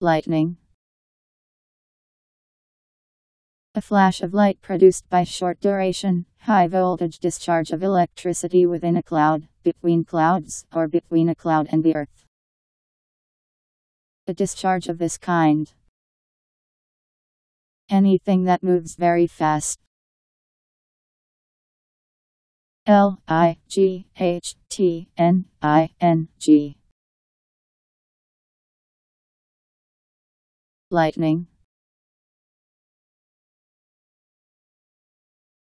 Lightning. A flash of light produced by short duration, high voltage discharge of electricity within a cloud, between clouds, or between a cloud and the earth. A discharge of this kind. Anything that moves very fast. Lightning.